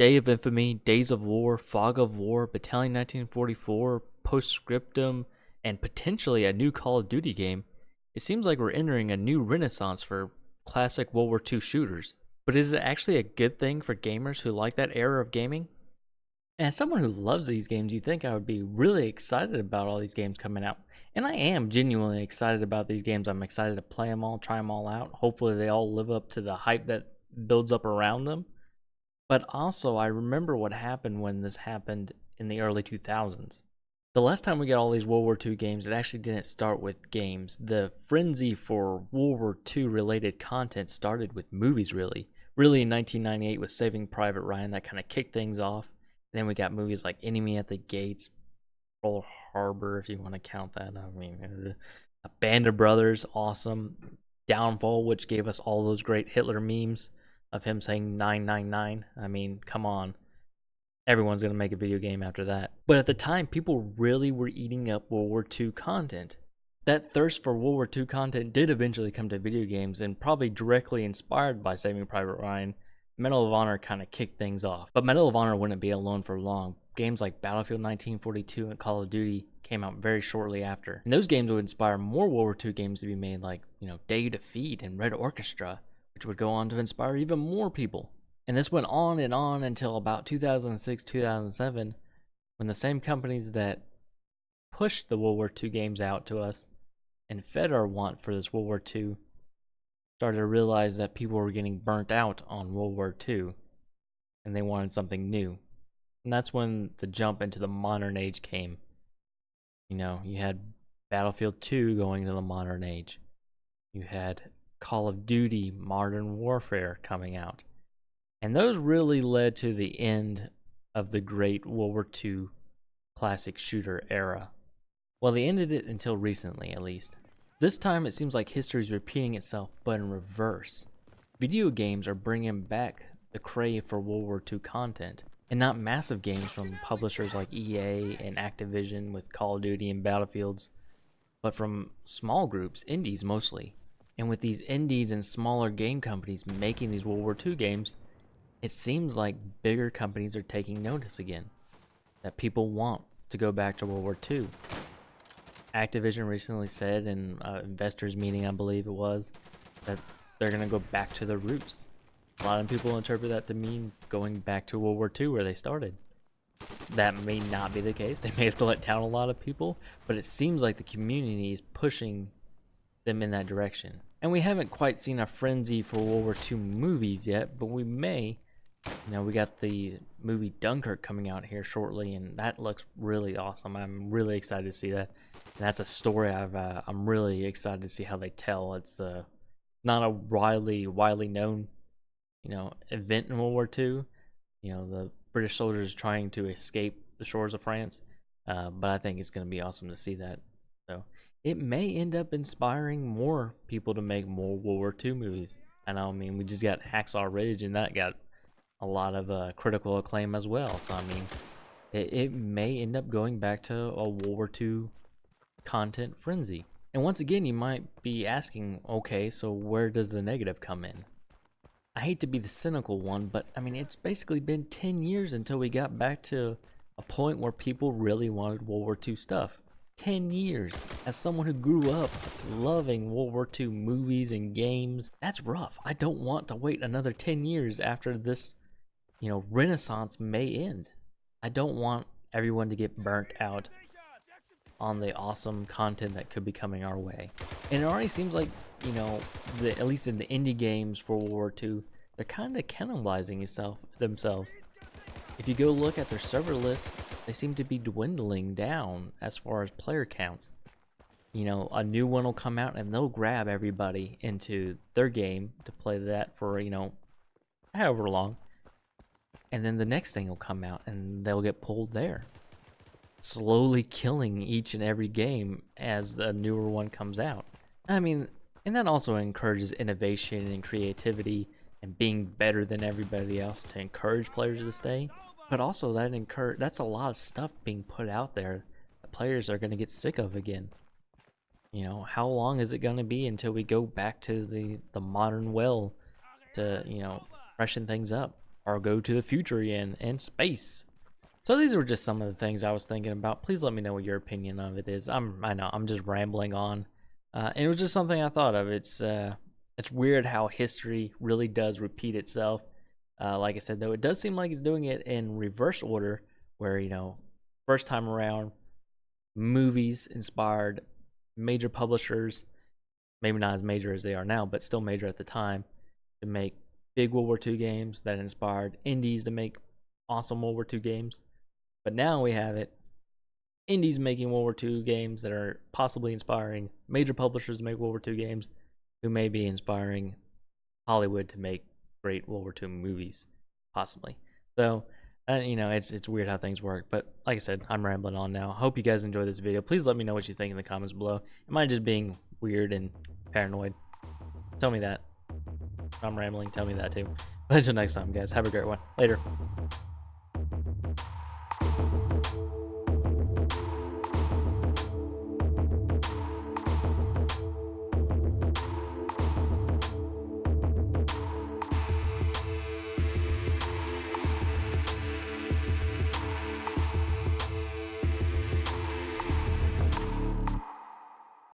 Day of Infamy, Days of War, Fog of War, Battalion 1944, Postscriptum, and potentially a new Call of Duty game, it seems like we're entering a new renaissance for classic World War II shooters. But is it actually a good thing for gamers who like that era of gaming? And as someone who loves these games, you'd think I would be really excited about all these games coming out. And I am genuinely excited about these games. I'm excited to play them all, try them all out. Hopefully they all live up to the hype that builds up around them. But also, I remember what happened when this happened in the early 2000s. The last time we got all these World War II games, it actually didn't start with games. The frenzy for World War II related content started with movies, really. Really in 1998 with Saving Private Ryan, that kind of kicked things off. And then we got movies like Enemy at the Gates, Pearl Harbor, if you want to count that. I mean, A Band of Brothers, awesome. Downfall, which gave us all those great Hitler memes of him saying 999. I mean, come on. Everyone's going to make a video game after that. But at the time, people really were eating up World War II content. That thirst for World War II content did eventually come to video games, and probably directly inspired by Saving Private Ryan, Medal of Honor kind of kicked things off. But Medal of Honor wouldn't be alone for long. Games like Battlefield 1942 and Call of Duty came out very shortly after. And those games would inspire more World War II games to be made, like, Day of Defeat and Red Orchestra, which would go on to inspire even more people. And this went on and on until about 2006, 2007, when the same companies that pushed the World War II games out to us and fed our want for this World War II started to realize that people were getting burnt out on World War II and they wanted something new. And that's when the jump into the modern age came. You had Battlefield 2 going to the modern age. You had Call of Duty Modern Warfare coming out. And those really led to the end of the great World War II classic shooter era. Well, they ended it until recently, at least. This time, it seems like history is repeating itself, but in reverse. Video games are bringing back the crave for World War II content, and not massive games from publishers like EA and Activision with Call of Duty and Battlefields, but from small groups, indies mostly. And with these indies and smaller game companies making these World War II games, it seems like bigger companies are taking notice again, that people want to go back to World War II. Activision recently said in an investors meeting, I believe it was, that they're going to go back to their roots. A lot of people interpret that to mean going back to World War II where they started. That may not be the case. They may have let down a lot of people, but it seems like the community is pushing them in that direction. And we haven't quite seen a frenzy for World War II movies yet, but we may. We got the movie Dunkirk coming out here shortly, and that looks really awesome. I'm really excited to see that. And that's a story I'm really excited to see how they tell. It's not a widely known, event in World War II. The British soldiers trying to escape the shores of France. But I think it's going to be awesome to see that. So it may end up inspiring more people to make more World War II movies. We just got Hacksaw Ridge, and that got a lot of critical acclaim as well. So it may end up going back to a World War II content frenzy. And once again, you might be asking, okay, so where does the negative come in? I hate to be the cynical one, but it's basically been 10 years until we got back to a point where people really wanted World War II stuff. 10 years. As someone who grew up loving World War II movies and games, that's rough. I don't want to wait another 10 years after this renaissance may end. I don't want everyone to get burnt out on the awesome content that could be coming our way. And it already seems like, at least in the indie games for World War II, they're kind of cannibalizing themselves. If you go look at their server lists, they seem to be dwindling down as far as player counts. A new one will come out and they'll grab everybody into their game to play that for, however long. And then the next thing will come out and they'll get pulled there, slowly killing each and every game as the newer one comes out. And that also encourages innovation and creativity and being better than everybody else to encourage players to stay. But also that's a lot of stuff being put out there that players are going to get sick of again. How long is it going to be until we go back to the modern well to, freshen things up? or go to the future again and space. So these were just some of the things I was thinking about. Please let me know what your opinion of it is. I know I'm just rambling on, and it was just something I thought of. It's weird how history really does repeat itself. Like I said, though, it does seem like it's doing it in reverse order, where first time around, movies inspired major publishers, maybe not as major as they are now, but still major at the time, to make big World War II games that inspired indies to make awesome World War II games. But now we have it, indies making World War II games that are possibly inspiring major publishers to make World War II games, who may be inspiring Hollywood to make great World War II movies, possibly. So, it's weird how things work. But like I said, I'm rambling on now. Hope you guys enjoyed this video. Please let me know what you think in the comments below. Am I just being weird and paranoid? Tell me that. If I'm rambling, tell me that too. But until next time, guys, have a great one. Later.